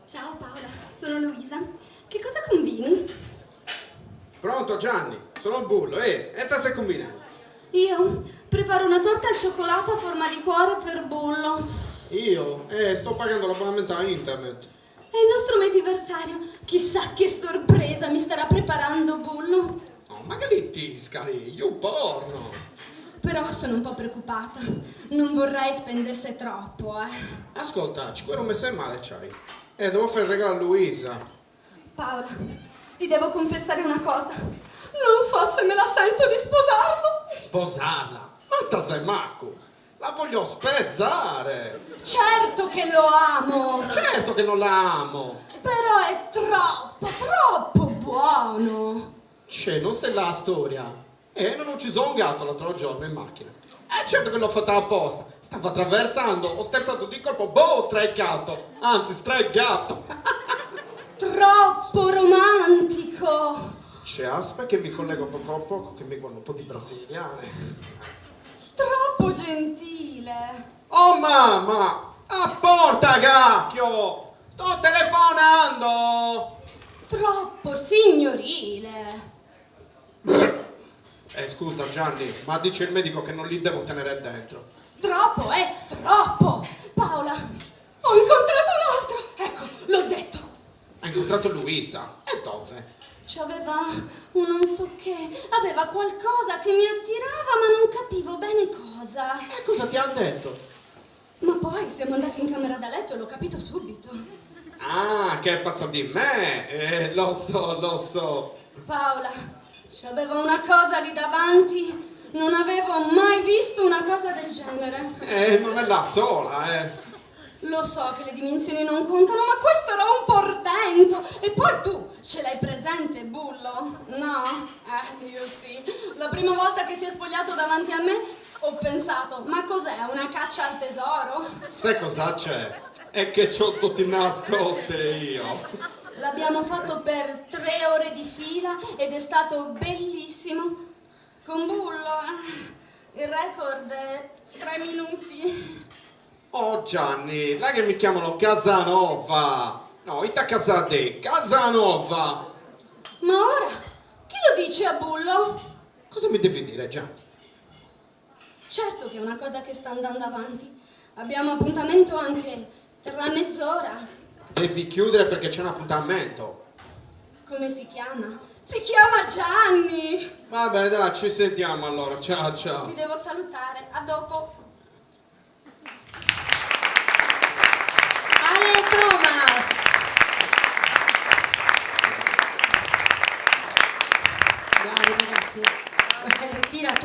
Ciao Paola, sono Luisa. Che cosa combini? Pronto Gianni, sono il bullo, e te stai combinando? Io preparo una torta al cioccolato a forma di cuore per Bullo. Io? Sto pagando l'abbonamento a internet. È il nostro mesiversario. Chissà che sorpresa mi starà preparando Bullo. Oh, ma che littisca, io porno. Però sono un po' preoccupata. Non vorrei spendesse troppo, Ascolta, 5 euro messe male c'hai. Devo fare il regalo a Luisa. Paola, ti devo confessare una cosa. Non so se me la sento di sposarlo. Sposarla? Ma te sei macco? La voglio spesare. Certo che lo amo. Certo che non la amo. Però è troppo buono. Non sei la storia. Non ho ucciso un gatto l'altro giorno in macchina. Certo che l'ho fatta apposta. Stavo attraversando, ho sterzato di colpo, streccato. Anzi, streggato. Troppo romantico. Aspetta che mi collego poco a poco, che mi guardo un po' di brasiliane. Troppo gentile. Oh mamma! A porta, cacchio! Sto telefonando! Troppo signorile. Scusa Gianni, ma dice il medico che non li devo tenere dentro. Troppo è troppo. Paola, ho incontrato un altro. Ecco, l'ho detto. Hai incontrato Luisa? E dove? C'aveva un non so che. Aveva qualcosa che mi attirava, ma non capivo bene cosa. E cosa ti ha detto? Ma poi siamo andati in camera da letto e l'ho capito subito. Ah, che è pazzo di me! Lo so. Paola, c'aveva una cosa lì davanti. Non avevo mai visto una cosa del genere. Non è la sola. Lo so che le dimensioni non contano, ma questo era un portento. E poi tu, ce l'hai presente, Bullo? No? Io sì. La prima volta che si è spogliato davanti a me, ho pensato, ma cos'è, una caccia al tesoro? Sai cosa c'è? È che c'ho tutti nascoste io. L'abbiamo fatto per 3 ore di fila ed è stato bellissimo. Con Bullo, il record è 3 minuti. Oh Gianni, là che mi chiamano Casanova. No, ita Casade, Casanova. Ma ora, chi lo dice a Bullo? Cosa mi devi dire Gianni? Certo che è una cosa che sta andando avanti. Abbiamo appuntamento anche tra mezz'ora. Devi chiudere perché c'è un appuntamento. Come si chiama? Si chiama Gianni! Vabbè, dai, ci sentiamo allora. Ciao. Ti devo salutare. A dopo. Ale Thomas! Bravi ragazzi. Tira tu.